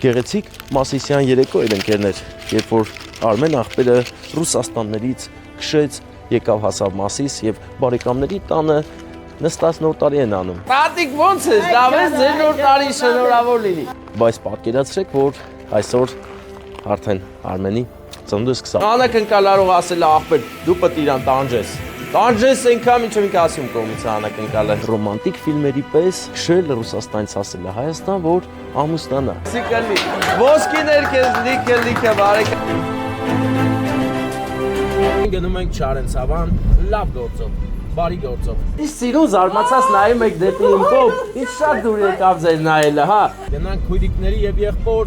Գեղեցիկ Մասիսյան երեկո էր ընկերներ, երբ որ Արմեն աղբերը Ռուսաստաններից քշեց, եկավ հասավ Մասիս եւ բարեկամների տանը նստած նոր տարի են անում։ Տատիկ ո՞նց ես, լավ ես, ձեր նոր տարի շնորհավոր լինի։ Բայց պատկերացրեք, որ այսօր արդեն Արմենի ծնունդը սկսավ։ Անակնկալ կարող ասել աղբեր, դու պետք է իրան տանջես։ Տանջես այնքան, մինչև ինքը ասում կողմից անակնկալը։ Ռոմանտիկ ֆիլմերի պես քշել Ռուսաստանից հասել է Հայաստան, որ ամուսնանա։ Սիկալի, ոսկիներ քեզ լիքը բարեկա։ Գնում ենք Չարենցավան, լավ գործով, բարի գործով։ Իսկ սիրուն զարմացած նայում եք դեպի իմ կողմ, ինչ շատ դուր եկավ ձեր նայելը, հա։ Գնանք քույրիկների եւ եղբոր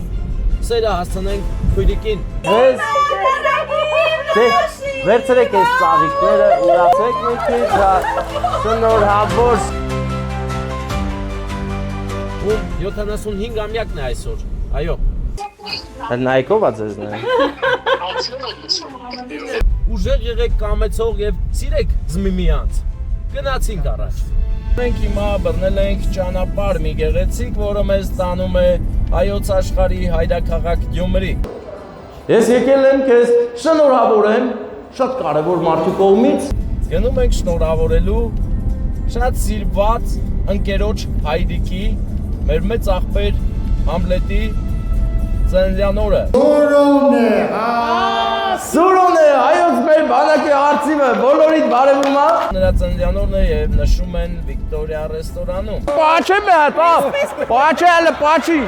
սերը հասցնենք քույրիկին։ Վերցրեք այս ծաղիկները, ուրացեք մի քիչ, շնորհավոր։ Ու 75-ամյակն է այսօր, այո։ Նայկով ա ձեզ նայ։ Ուժեղ եղեք կամեցող եւ սիրեք զմիմյանց։ Գնացինք առաջ։ Մենք հիմա բռնել ենք ճանապարհ մի գեղեցիկ, որը մեզ տանում է հայոց աշխարհի հայրաքաղաք Գյումրի։ Ես եկել եմ քեզ շնորհավորեմ շատ կարևոր մարդու կողմից։ Գնում ենք շնորհավորելու շատ սիրված ընկերոջ հայրիկի, մեր մեծ աղբեր Համլետի ծննդյան օրը։ Սուրոն է, հայոց մեր բանակի արծիվը, բոլորիդ բարևում է։ Նրա ծննդյան օրն է եւ նշում են Վիկտորիա ռեստորանում։ Պաչե մեհա, պաչե ալը պաչի։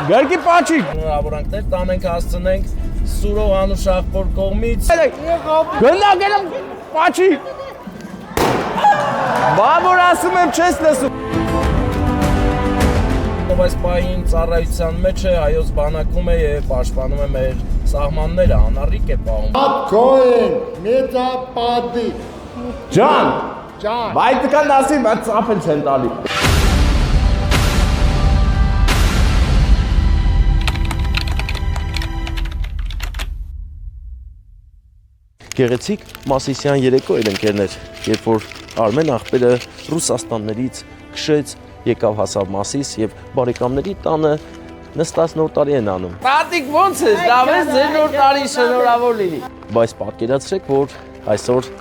Գերկի պաչի։ Շնորհավորանքներ տանենք հասցնենք Սուրո Անուշ աղբոր կողմից։ Գնա պաչի։ Բաբոր ասում եմ չես լսում։ Այս պահին ծառայության մեջ է, հայոց բանակում է եւ պաշտպանում է մեր սահմանները, անառիկ է պահում։ Ատքոեն, մեծապատի։ Ջան, բայց կան ասի, բայց ծափել չեն տալի։ Գեղեցիկ Մասիսյան երեկո էր ընկերներ, երբ որ Արմեն աղբերը Ռուսաստաններից քշեց, եկավ հասավ Մասիս եւ բարեկամների տանը նստած նոր տարի են անում։ Տատիկ ո՞նց ես, լավ ես, ձեր նոր տարի շնորհավոր լինի։ Բայց պատկերացրեք, որ այսօր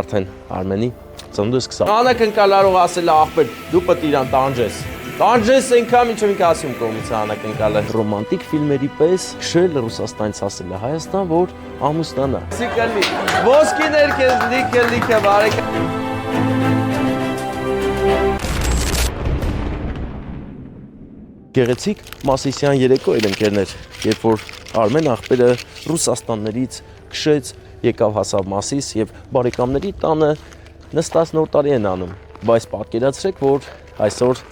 արդեն Արմենի ծնունդը սկսավ։ Անակնկալ կարող ասել աղբեր, դու պետք է իրան տանջես։ Տանջես այնքան, մինչև ինքը ասում կողմից անակնկալը։ Ռոմանտիկ ֆիլմերի պես քշել Ռուսաստանից հասել է Հայաստան, որ ամուսնանա։ Սիկալի, ոսկիներ քեզ լիքը բարեկա։ Գեղեցիկ Մասիսյան երեկո էր ընկերներ, երբ որ Արմեն աղբերը Ռուսաստաններից քշեց, եկավ հասավ Մասիս եւ բարեկամների տանը նստած նոր տարի են անում։ Բայց պատկերացրեք, որ այսօր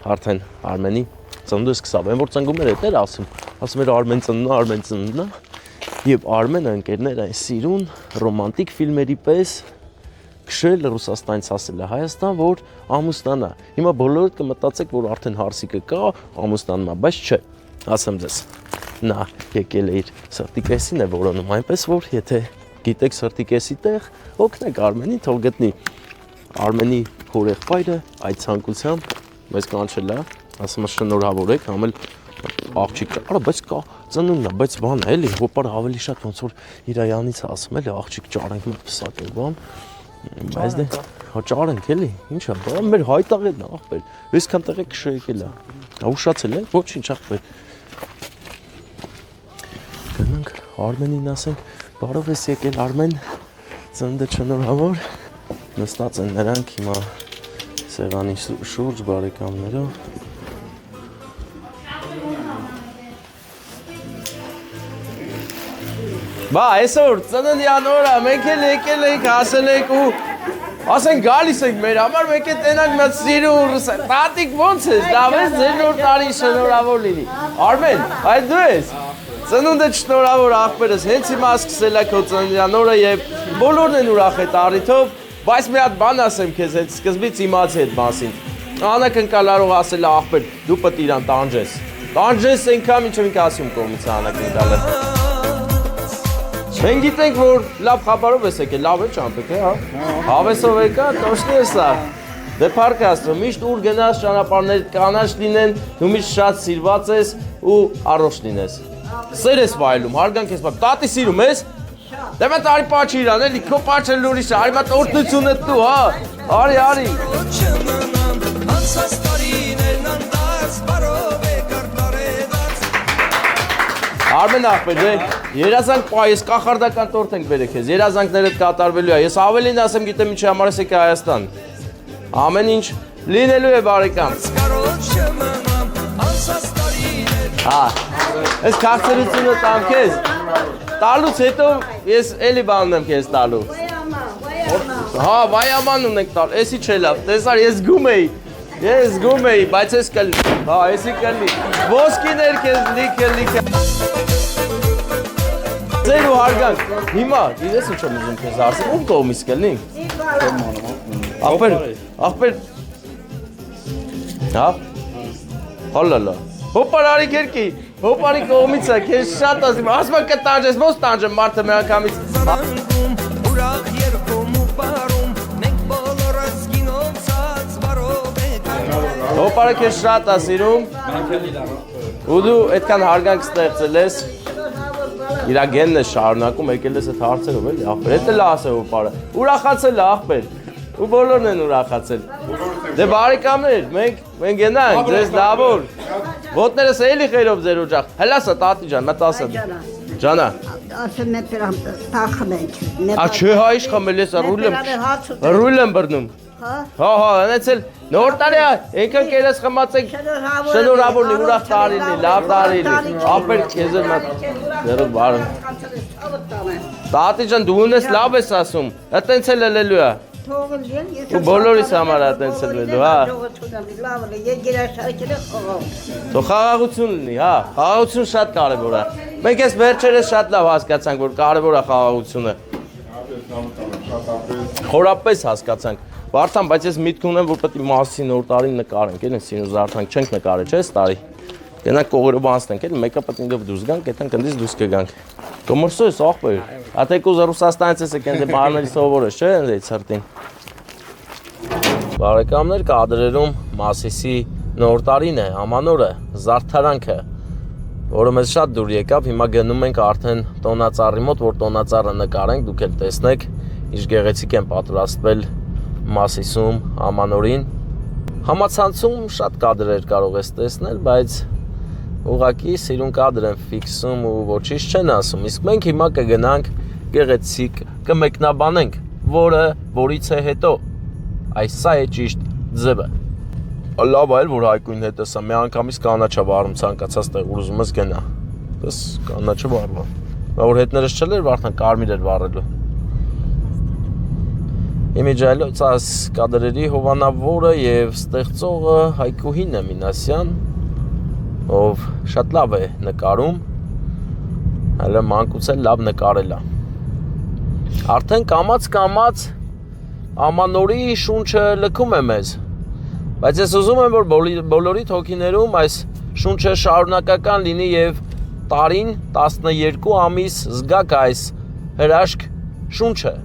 արդեն Արմենի ծնունդը սկսավ։ Այն որ ծնգումներ էր ասում էր Արմեն ծնունդն է, եւ Արմենը ընկերներ այն սիրուն ռոմանտիկ ֆիլմերի պես քշել Ռուսաստանից հասել է Հայաստան, որ ամուսնանա։ Հիմա բոլորը կմտածեք, որ արդեն հարսիկը կա, ամուսնանա, բայց չէ։ Ասեմ ձեզ, նա եկել է իր սրտի կեսին է որոնում, այնպես որ եթե գիտեք սրտի կեսի տեղ, օգնեք Արմենին, թող գտնի։ Արմենի հորեղբայրը այդ ցանկությամբ մեզ կանչել է, ասում է շնորհավորեք, համել աղջիկ, արա, բայց կա ծնունդն է, բայց բան է, էլի, հոպար ավելի շատ ոնց որ իր այանից ասում էլի աղջիկ ճարենք մոտ պսակել, բան։ Բայց դե ճարենք էլի, ինչ է, դա մեր հայտաղետն է աղբեր, այսքան տեղ է քշը եկել է, ուշացել է, ոչինչ աղբեր։ Գնանք Արմենին ասենք, բարով ես եկել Արմեն, ծննդը շնորհավոր, նստած են նրանք հիմա սեղանի շուրջ բարեկամներով։ Բա, այսօր ծննդյան օրը մենք էլ եկել ենք, ասել ենք ու ասենք գալիս ենք մեր համար, մենք էլ տենանք մեծ սիրուն տատիկ ո՞նց ես, լավ ես, ձեր նոր տարի շնորհավոր լինի։ Արմեն, այդ դու ես։ Ծնունդը շնորհավոր աղբերս, հենց հիմա սկսել է քո ծննդյան օրը եւ բոլորն են ուրախ այդ առիթով, բայց մի հատ բան ասեմ քեզ, այդ սկզբից իմացի այդ մասին։ Անակնկալ կարող ասել աղբեր, դու պետք է իրան տանջես։ Տանջես այնքան, մինչև ինքը ասում կողմից անակնկալը։ Մենք գիտենք, որ լավ խաբարով ես եկել, լավ է ճամպեք, հա։ Հավեսով եկա, տոշնի է սա։ Դե փառք Աստծո, միշտ ուր գնաս ճանապարհներ կանաչ լինեն, դու միշտ շատ սիրված ես ու առողջ լինես։ Սեր ես վայելում, հարգանք ես վայելում։ Տատի սիրում ես։ Դե մե տարի պաչի իրան, էլի քո պաչը լուրիշ է, արի մա տորտնությունը դու, հա։ Արի։ Արմեն ախպեր, երազանք պայես կախարդական տորտ ենք բերեք ես, երազանքներդ կատարվելու է, ես ավելին ասեմ գիտեմ ինչի համար ես եկա Հայաստան, ամեն ինչ լինելու է բարեկամ։ Հա, ես կաղցերությունը տամ քեզ, տալուց հետո ես էլի բանում եմ քեզ տալու։ Հա, վայաման ունենք տալ, էսի չէ լավ, տեսար ես գում էի, բայց ես կլի, հա, էսի կլի, ոսկիներ քեզ լիքը։ Ձեր ու հարգանք, հիմա, գիտես ինչ եմ ուզում քեզ ասել, ում կողմից կլնի։ Ախպեր, հա, հալալա, հոպարարի կերկի, հոպարի կողմից է, քեզ շատ ասիմ, ասմա կտանջես, ոնց տանջեմ մարդը մեր անգամից։ Հոպարը քեզ շատ ասիրում, ու դու այդքան հարգանք ստեղծել ես, իրա գենն է շարունակում, եկել ես այդ հարցերով էլի, ախպեր, հետ էլ ասե հոպարը, ուրախացել է ախպեր, ու բոլորն են ուրախացել, դե բարեկամներ, մենք ենանք, ձեզ դավոր, ոտներս էլի խերով ձեր ուջախ, հելասա տատի ջան, մատ ասա, ջանա, ասեմ է պրամ տախմ ենք, չէ հա իշ խմել ես, ռույլ եմ բրնում, հա, հնեցել, նոր տարի է, ենքան կերես խմացեք, շնորհավոր լի, ուրախ տարիլի, լավ տարիլի, ապեր քեզ էլ մատ, դերով բարն, տատի ջան, դու ունես լավ ես ասում, ատենց էլ ելելու է, ու բոլորիս համար ատենց էլ ելելու, հա, թո խաղաղություն լինի, հա, խաղաղություն շատ կարևոր է, մենք ես վերջերես շատ լավ հասկացանք, որ կարևոր է խաղաղությունը, խորապես հասկացանք, Վարդան, բայց ես միտք ունեմ, որ պետք է Մասիսի նոր տարին նկարենք, էլի սինուս զարդանք չենք նկարել, չէ՞, տարի։ Գնանք կողերով անցնենք, էլի մեկը պետք է դուրս գանք, այդտեղ կնդից դուրս կգանք։ Կոմորսո ես ախպեր։ Ատեկուզ Ռուսաստանից ես եկել դե մարմերի սովորես, չէ՞, այդ ցրտին։ Բարեկամներ, կադրերում Մասիսի նոր տարին է, ամանորը, զարդարանքը, որը մեզ շատ դուր եկավ, հիմա գնում ենք արդեն տոնածառի մոտ, որ տոնածառը նկարենք, դուք էլ տեսնեք, ինչ գեղեցիկ են պատրաստվել Մասիսում ամանորին համացանցում շատ կադրեր կարող ես տեսնել, բայց ուղղակի սիրուն կադր են ֆիքսում ու ոչինչ չեն ասում, իսկ մենք հիմա կգնանք գեղեցիկ կմեկնաբանենք, որից է հետո այս սա է ճիշտ ձևը լավ այլ որ Հայկույն հետ էսա մի անգամից կանաչա վարում ցանկացած տեղ որ ուզում ես գնա դες կանաչը վարվա որ հետներս չլեր վարդան կարմիր էր վարելու Իմիջայլոց այս կադրերի հովանավորը և ստեղծողը Հայկուհին է Մինասյան, ով շատ լավ է նկարում, հələ մանկուց էլ լավ նկարել է։ Արդեն կամաց ամանորի շունչը լքում է մեզ, բայց ես ուզում եմ, որ բոլորիդ հոգիներում այս շունչը շարունակական լինի և տարին 12 ամիս զգաք այս հրաշք շունչը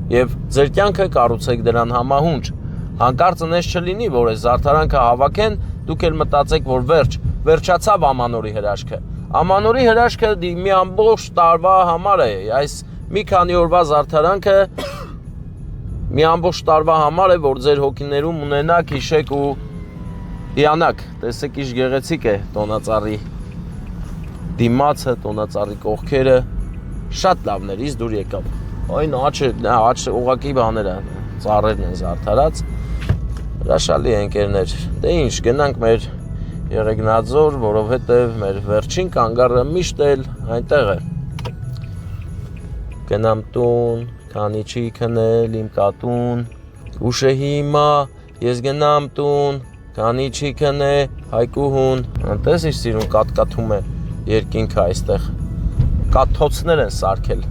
Եվ ձեր կյանքը կառուցեք դրան համահունչ, հանկարծ նես չլինի, որ այս զարդարանքը հավաքեն, դուք էլ մտածեք, որ վերջացավ ամանորի հրաշքը։ Ամանորի հրաշքը մի ամբողջ տարվա համար է, այս մի քանի օրվա զարդարանքը մի ամբողջ տարվա համար է, որ ձեր հոգիներում ունենաք, հիշեք ու հիանաք, տեսեք ինչ գեղեցիկ է տոնածառի դիմացը, տոնածառի կողքերը, շատ լավներ, իս դուր եկավ։ Այն աչը ուղղակի բաներ են, ծառերն են զարդարած, հրաշալի ընկերներ, դե ինչ, գնանք մեր Եղեգնաձոր, որովհետև մեր վերջին կանգառը միշտ էլ այնտեղ է։ Գնամ տուն, քանի չի քնել իմ կատուն, ուշ է հիմա, ես գնամ տուն, քանի չի քնե Հայկուհուն, անտես ինչ սիրուն կատկաթում է երկինքը այստեղ, կաթոցներ են սարքել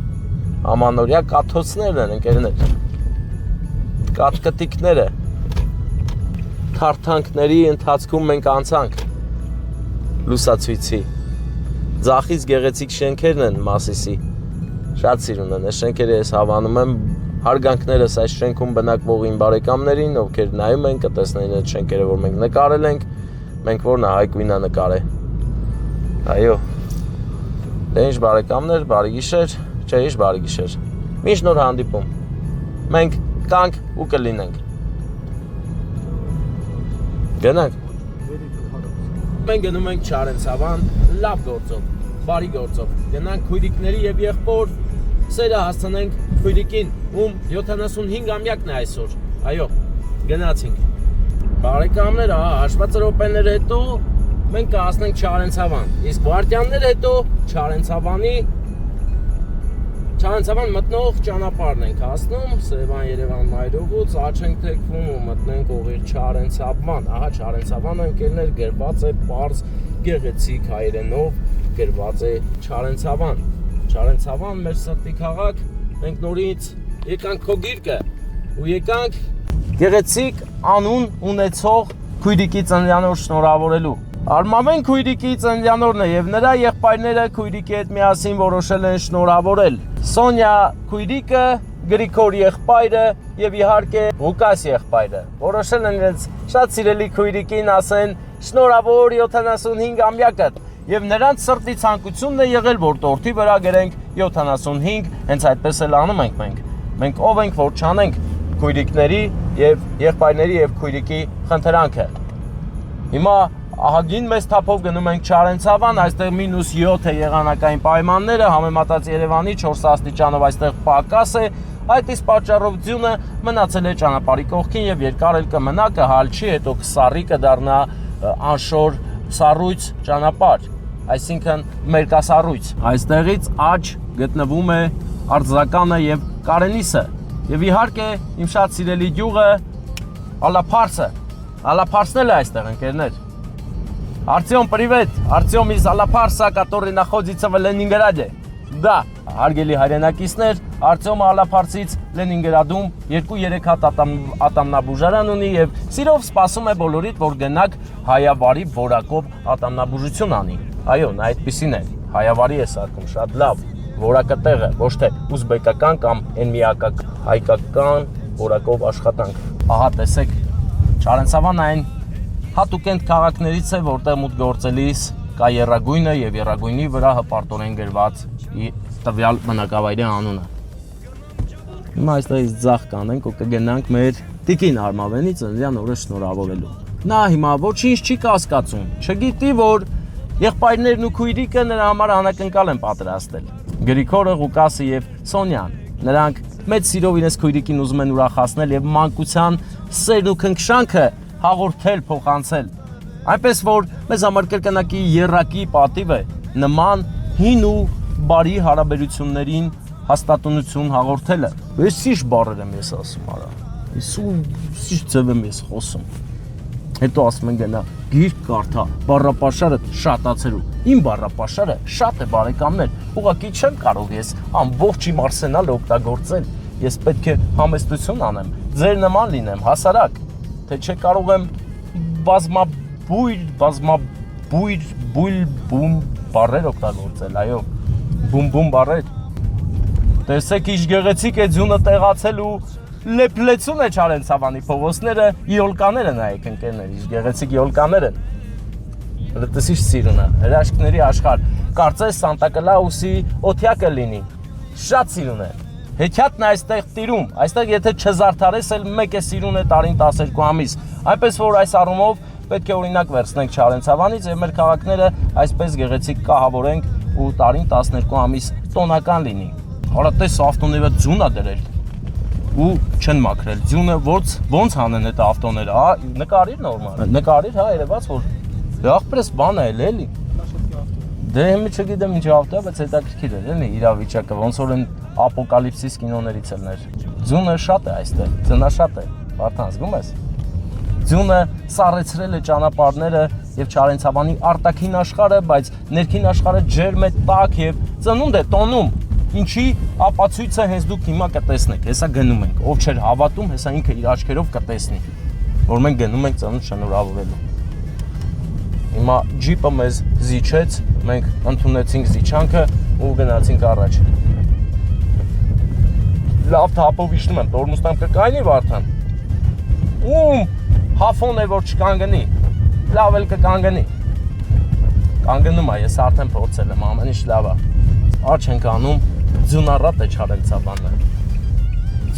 Ամանորյա կաթոցներն են ընկերներ, կատկտիկները, թարթանքների ընթացքում մենք անցանք լուսացույցի, ձախից գեղեցիկ շենքերն են Մասիսի, շատ սիրուն են, այս շենքերը ես հավանում եմ հարգանքներս այս շենքում բնակվողին բարեկամներին, ովքեր նայում են, կտեսնեն այդ շենքերը, որ մենք նկարել ենք, մենք որն է Հայկույնը նկարել։ Այո։ Դե ինչ բարեկամներ, բարի գիշեր, չէ, ինչ բարի գիշեր։ Մինչ նոր հանդիպում։ Մենք կանք ու կլինենք։ Գնանք։ Մենք գնում ենք Չարենցավան լավ գործով, բարի գործով։ Գնանք քույրիկների եւ եղբոր սերը հասցնենք քույրիկին, ում 75-ամյակն է այսօր։ Այո, գնացինք։ Բարեկամներ, հաշված րոպեներ հետո մենք կհասնենք Չարենցավան։ Իսկ վայրկյաններ հետո Չարենցավան մտնող ճանապարհն ենք հասնում, Սևան-Երևան մայրուղուց, աջ ենք թեքվում ու մտնենք ուղիղ Չարենցավան։ Ահա Չարենցավանը ընկերներ գրված է պարզ գեղեցիկ հայերենով, գրված է Չարենցավան։ Չարենցավան մեր սրտի քաղաք, մենք նորից եկանք քո գիրկը ու եկանք գեղեցիկ անուն ունեցող քույրիկի ծննդյանոր շնորհավորելու։ Արմավեն քույրիկի ծննդյանորն է եւ նրա եղբայրները քույրիկի հետ միասին որոշել են շնորհավորել։ Սոնյա քույրիկը, Գրիգոր եղբայրը եւ իհարկե Ղուկաս եղբայրը որոշել են իրենց շատ սիրելի քույրիկին ասեն շնորհավոր 75-ամյակը եւ նրանց սրտի ցանկությունն է եղել, որ տորթի վրա գրենք 75, հենց այդպես էլ անում ենք մենք։ Մենք ով ենք, որ չանենք քույրիկների եւ եղբայրների եւ քույրիկի խնդրանքը։ Հիմա ահագին մեծ թափով գնում ենք Չարենցավան, այստեղ -7 է եղանակային պայմանները, համեմատած Երևանի 4 աստիճանով այստեղ պակաս է, այդ իսկ պատճառով ձյունը մնացել է ճանապարհի կողքին եւ երկար էլ կմնա, կհալչի, հետո կսառի կդառնա անշոր սառույց ճանապարհ, այսինքն մերկասառույց։ Այստեղից աջ գտնվում է արձականը եւ Կարենիսը եւ իհարկե իմ շատ սիրելի գյուղը Ալափարսն էլ է այստեղ ընկերներ։ Артём, привет! Артём из Алапарса, который находится в Ленинграде։ Да, հարգելի հայրենակիցներ, Արտյոմը Ալափարսից Լենինգրադում 2-3 հատ ատամնաբուժարան ունի եւ սիրով սպասում է բոլորիդ, որ գնաք հայավարի որակով ատամնաբուժություն անի։ Այո, նա այդպեսին է։ Հայավարի է սարքում, շատ լավ։ Որակը տեղը, ոչ թե ուզբեկական կամ էնմիակական, հայկական որակով աշխատանք։ Ահա տեսեք, Չարենցավան այն հատուկենտ քաղաքներից է, որտեղ մուտք գործելիս կա եռագույնը եւ եռագույնի վրա հպարտորեն գրված տվյալ բնակավայրի անունը։ Հիմա այստեղից ձախ կանենք ու կգնանք մեր տիկին Արմավենի ծննդյան օրը շնորհավորելու։ Նա հիմա ոչինչ չի կասկածում, չգիտի, որ եղբայրներն ու քույրիկը նրա համար անակնկալ են պատրաստել։ Գրիգորը, Ղուկասը եւ Սոնյան։ Նրանք մեծ սիրով իրենց քույրիկին ուզում են ուրախացնել եւ մանկության սերն ու քնքշանքը հաղորդել, փոխանցել։ Այնպես որ մեզ համար կրկնակի եռակի պատիվ է նման հին ու բարի հարաբերություններին հաստատունություն հաղորդելը։ Ես ինչ բառեր եմ ես ասում, արա։ Ինչ ձև եմ ես խոսում։ Հետո ասում են գնա գիրք կարդա, բառապաշարը շատացելու։ Իմ բառապաշարը շատ է բարեկամներ։ Ուղղակի չեմ կարող ես ամբողջ իմ արսենալը օգտագործել։ Ես պետք է համեստություն անեմ, ձեր նման լինեմ, հասարակ, թե չէ կարող եմ բում բառեր օգտագործել, այո, բում բառեր։ Տեսեք ինչ գեղեցիկ է ձյունը տեղացել ու լեփլեցուն է Չարենցավանի փողոցները, իոլկաները նայեք ընկերներ, ինչ գեղեցիկ իոլկաներ են։ Լտեսի սիրունը, հրաշքների աշխարհ, կարծես Սանտա Կլաուսի օթյակը լինի։ Շատ սիրուն է։ Հեքիաթն է այստեղ տիրում, այստեղ եթե չզարդարես էլ մեկ է սիրուն է տարին 12 ամիս։ Այնպես որ այս առումով պետք է օրինակ վերցնենք Չարենցավանից եւ մեր քաղաքները այսպես գեղեցիկ կահավորենք ու տարին 12 ամիս տոնական լինի։ Հորա տես ավտոները ձյունա դրել ու չեն մաքրել։ Ձյունը ոնց հանեն այդ ավտոները, հա, նկարիր նորմալ։ Նկարիր, հա, երևաց որ ախպրես բան է էլի։ Դե հիմա չգիտեմ ինչ ավտո է, բայց հետաքրքիր է, էլի իրավիճակը, ոնց որ են ապոկալիպսիս կինոներից ելներ։ Ձյունը շատ է այստեղ, ձնաշատ է, Վարդան, զգում ես։ Ձյունը սառեցրել է ճանապարհները եւ Չարենցավանի արտաքին աշխարհը, բայց ներքին աշխարհը ջերմ է, տաք եւ ծնունդ է տոնում։ Ինչի ապացույցը հենց դուք հիմա կտեսնեք, հեսա գնում ենք, ով չէր հավատում, հեսա ինքը իր աչքերով կտեսնի, որ մենք գնում ենք ծնունդ շնորհավորելու։ Հիմա ջիպը մեզ զիջեց, մենք ընդունեցինք զիջանքը ու գնացինք առաջ։ լավ թափով իջնում եմ, տորմուստամ կկայնի Վարդան։ Հաֆոն է որ չկանգնի, լավ էլ կկանգնի։ Կանգնում է, ես արդեն փորձել եմ, ամեն ինչ լավ է։ Աչ ենք անում, ձյունառատ է Չարենցավանը։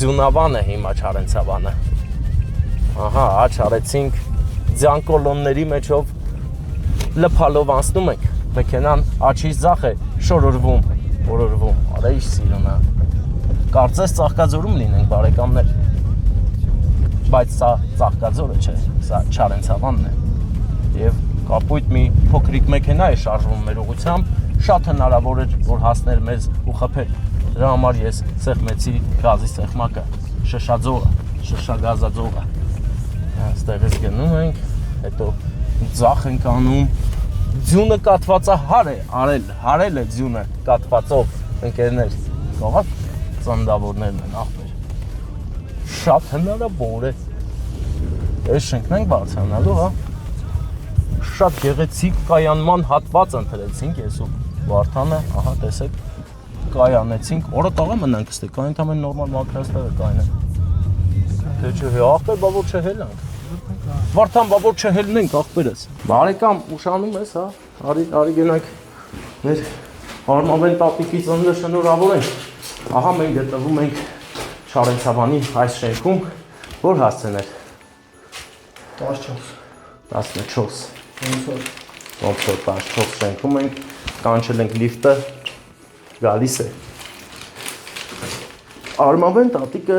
Ձյունավան է հիմա Չարենցավանը։ Ահա, աչ արեցինք, ձյան կոլոնների մեջով լփալով անցնում ենք, մեքենան աչից ձախ է, շորորվում, արա ինչ սիրուն է։ Կարծես Ծաղկաձորում լինենք բարեկամներ, բայց սա Ծաղկաձորը չէ, սա Չարենցավանն է և կապույտ մի փոքրիկ մեքենա է շարժվում մեր ուղղությամբ, շատ հնարավոր էր, որ հասներ մեզ ու խփեր, դրա համար ես սեղմեցի գազի սեղմակը, շշագազաձողը, այստեղից գնում ենք, հետո ձախ ենք անում, ձյունը կատվածահար է, հարել է ձյունը կատվածով, ընկերներ, կողակ ծնդավորներն են աղբեր, շատ հնարավոր է, ես շենքն ենք բարձրանալու, հա, շատ գեղեցիկ կայանման հատված ընտրեցինք ես ու Վարդանը, ահա տեսեք, կայանեցինք, օրը տաղը մնանք ստե, կային թամեն նորմալ մակրաստեղը կայնեն, թե չէ, աղբեր բա որ չհելանք, Վարդան բա որ չհելնենք աղբերս, բարեկամ ուշանում ես, հա, արի գնանք մեր Արմավեն տատիկի ծննդը շնորհավորենք, ահա մենք գտնվում ենք Չարենցավանի այս շենքում, որ հասցեներ 14 ոնց որ 14 շենքում ենք, կանչել ենք լիֆտը, գալիս է։ Արմավեն տատիկը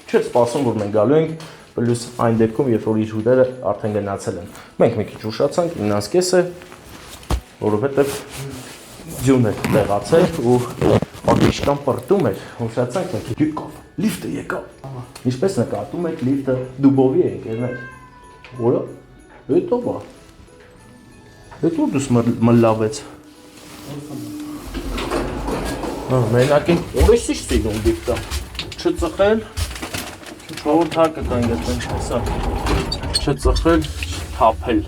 չէր սպասում, որ մենք գալու ենք, պլյուս այն դեպքում, երբ որ իր հյուրերը արդեն գնացել են։ Մենք մի քիչ ուշացանք, 9:30 է, որովհետև ձյուն էր տեղացել ու ակիշկան պրտում էր, ուշացանք մենք եկավ, լիֆտը եկավ։ Ինչպես նկատում եք, լիֆտը դուբովի է ընկերներ։ Որը, հետո բա։ Հետո դուս մլավեց։ Մենակ ենք, որես ինչ սիրում լիֆտը, չծխել, հորդարկը կան գտնենք հեսա, չծխել, չթափել։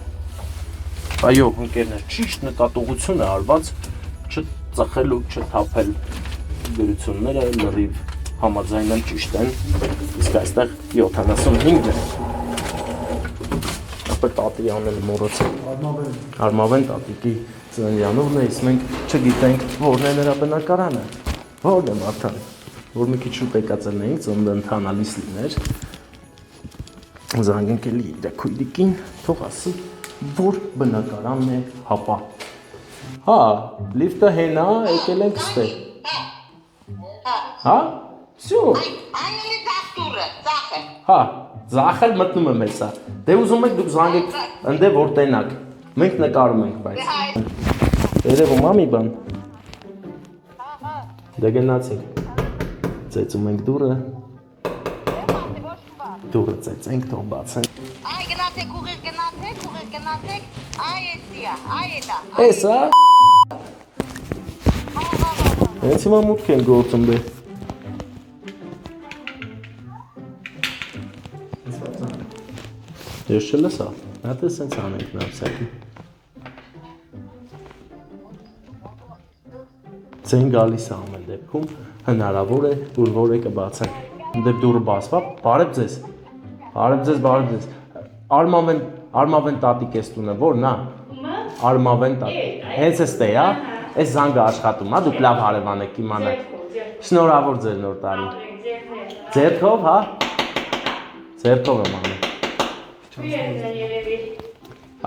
Այո, ընկերներ, ճիշտ նկատողություն է արված, չծխել ու չթափել գրությունները լրիվ համաձայն են ճիշտ են, իսկ այստեղ 75 է։ Ապեր տատի անել մորոց Արմավեն տատիկի ծննդյանուրն է, իսկ մենք չգիտենք որն է նրա բնակարանը, որն է Վարդան, որ մի քիչ շուտ եկածելնեինք, ծննդը ընթանալիս լիներ, զանգենք էլի իր քույրիկին, թող ասի, որ բնակարանն է հապա։ Հա, լիֆտը հենա, եկել ենք ստե։ Հա, սյո։ Այլի դաստուրը, ծախը։ Հա, ծախել մտնում եմ հեսա, դե ուզում եք դուք զանգեք, ընդե որ տենակ, մենք նկարում ենք բայց։ Երևում ամի բան։ Դե գնացեք, ծեծում ենք դուրը, դուրը ծեծենք, թող բացենք։ Այ գնացեք, ուղիղ գնացեք, այ էսիա, այ էտա։ Էսա։ Հենց հիմա մուտք են գործում բե։ Ես չլսա, հատը սենց անենք նավսակի։ Ձեն գալիս է ամեն դեպքում, հնարավոր է, որ որեկը բացենք։ Դեպ դուրը բացվա, բարև ձեզ, Արմավեն տատիկ ես տունը, որ նա, Արմավեն տատիկ, հենց ես տե, ես զանգը աշխատում, դուք լավ հարևան եք իմանակ, շնորհավոր ձեր նոր տարի, ձերքով, հա, ձերքով եմ անում,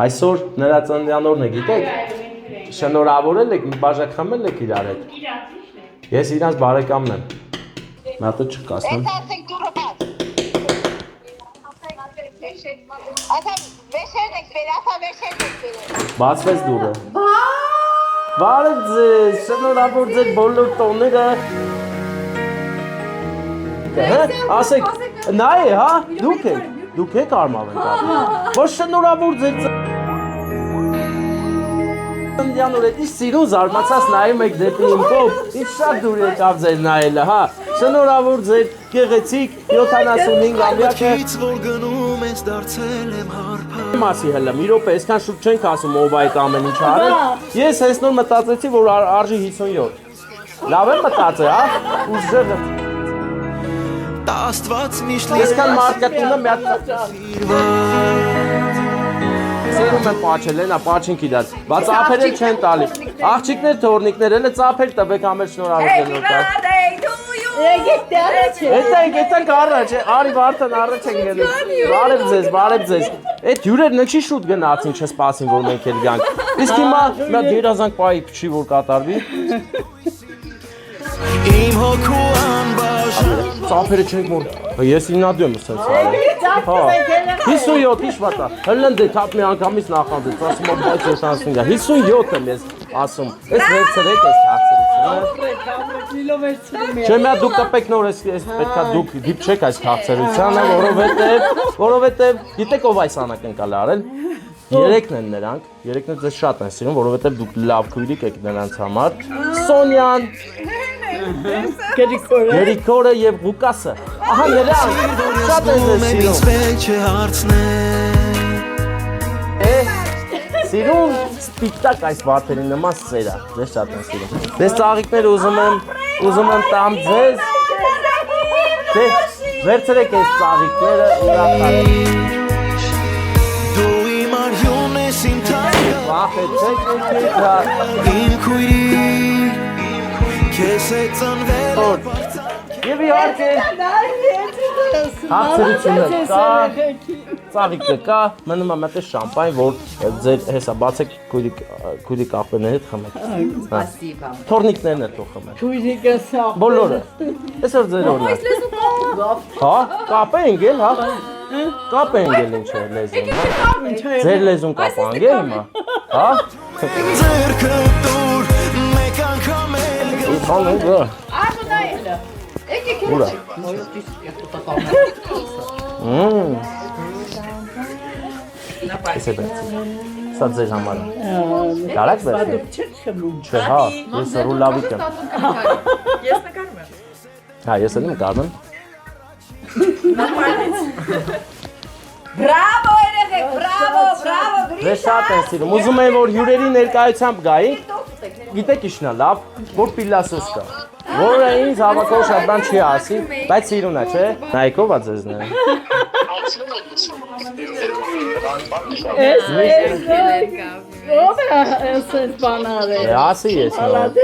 այսօր նրա ծննդյանորն է, գիտեք, շնորհավորել եք, մի բաժակ խմել եք իրար հետ, ես իրանց բարեկամն եմ, մատը չկասնեմ, Էս ասենք դուրը բաց։ Ասա վեշերն եք բեր, ասա վեշերն եք բեր։ բացվեց դուրը, բարև ձեզ, շնորհավոր ձեր բոլոր տոները, ասեք, նա է, հա, դուք եք Արմավեն տատիկ, որ շնորհավոր ձեր ծննդյանոր էդ ինչ սիրուն զարմացած նայում եք դեպի իմ կողմ, ինչ շատ դուր եկավ ձեր նայելը, հա, շնորհավոր ձեր գեղեցիկ 75-ամյակը որ գնում ես դարձել եմ հարբա Մասի հլը, մի րոպե, այսքան շուտ չենք ասում ով այդ ամեն ինչ արել, ես հենց նոր մտածեցի, որ արժի 57, լավ եմ մտածել, հա, ուժեղը Դա Աստված միշտ Այսքան մարկատունը մի հատ Սիրում եմ պաչել, ենա պաչինք իրար, բայց ափեր էլ չեն տալի, աղջիկներ, թորնիկներ, էլ է ծափեր տվեք ամեր շնորհավոր նորտար։ Եթենք առաջ, արի վարդան առաջ են գելում, բարև ձեզ, այդ հյուրերն չի շուտ գնացին, չսպասին, որ մենք էլ գանք, իսկ հիմա մի երազանք պայի փչի, որ կատարվի։ Իմ հոգու անբաժան Ծափերը չենք մոր, ես ինադու եմ սենց արել։ 57 իշվատա, հլնդե թապ մի անգամից նախանդեց, ասում եմ բայց ես անցնին գա, 57 եմ ես ասում, ես վերցրեք ես թաղցերությունը։ Չէ միա դուք կպեք նոր ես պետքա դուք դիպչեք այս թաղցերությանը, որովհետև գիտեք ով այս անակնկալ արել, երեքն են նրանք, երեքն ձեզ շատ են սիրում, որովհետև դուք լավ քույրիկ եք նրանց համար, Սոնյան, Գերիկորը և Ղուկասը, ահա նրանք, շատ են ձեզ սիրում։ Սիրում սպիտակ այս վարդերի նման սերա, ձեզ շատ են սիրում։ Ձեզ ծաղիկներ ուզում եմ տամ ձեզ, վերցրեք այս ծաղիկները ուրախան։ Դու իմ արյուն ես իմ թայը Վախեցեք Իմ քույրիկ Քեզ հետ ծնվել Եվ իհարկե հաղթերությունը կա, ծաղիկը կա, մնում է մետես շամպայն, որ ձեր հեսա բացեք քույրիկ աղբերների հետ խմեք։ Թորնիկներն էլ թող խմեք։ Քույրիկը սա։ Բոլորը։ Այսօր ձեր օրն է։ Հա, կապենք էլ, հա։ Կապենք էլ ինչ է լեզուն, հա։ Ձեր լեզուն կապանք է հիմա, հա։ Ձերքը դուր մեկ անգամ էլ Բան է, գա։ Ուրա։ Այս է բերցի, սա ձեր համար է։ Կարակ բերցի։ Չէ, հա, ես ռուլավիկ եմ։ Ես նկարում եմ։ Հա, ես էլ եմ կարում եմ։ Բրավո երեխեք, բրավո, Ձեզ շատ են սիրում, ուզում են, որ հյուրերի ներկայությամբ գայինք, գիտեք իշն է լավ, որ պիլասոս կա, որը ինձ հավաքող շատ բան չի ասի, բայց սիրուն է, չէ, նայքով ա ձեզն է։ Ով է այս բանարը։ Ասի ես նոր,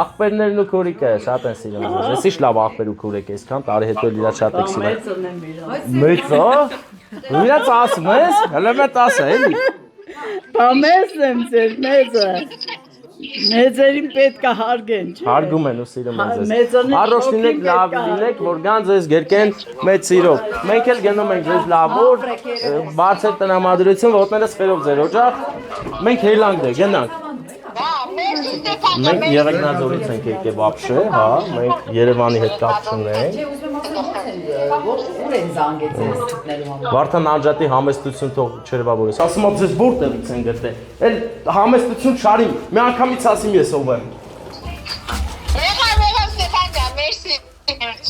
աղբերներն ու քուրիկը շատ են սիրում ձեզ, ես իշ լավ աղբեր ու քուրիկ ես կան, տարի հետո լիրա շատ եք սիրում։ Մեծո, իրաց ասում ես, հլը մետ ասը, էլի։ Բա մեծն եմ ձեր, մեծը։ Մեծերին պետք է հարգեն, չէ՞։ Հարգում են ու սիրում են ձեզ։ մեծոնի Առողջ լինեք, լավ լինեք, որ գան ձեզ գերկեն մեծ սիրով։ Մենք էլ գնում ենք ձեզ լավոր, բարձր տնամադրություն, ոտները սխերով ձեր օջախ։ Մենք հելանք դե, գնանք։ Մենք Եղեգնաձորից ենք եկել վապշե, հա, մենք Երևանի հետ կապ չունենք։ Ուր են զանգեցել ստուկներում համար։ Վարդան անջատի համեստություն թող չերվավորես։ Ասում եմ ձեզ որտեղից են գտել։ Էլ համեստություն չարիմ, մի անգամից ասիմ ես ով եմ։ Եղավ Ստեփան ջան, մերսի։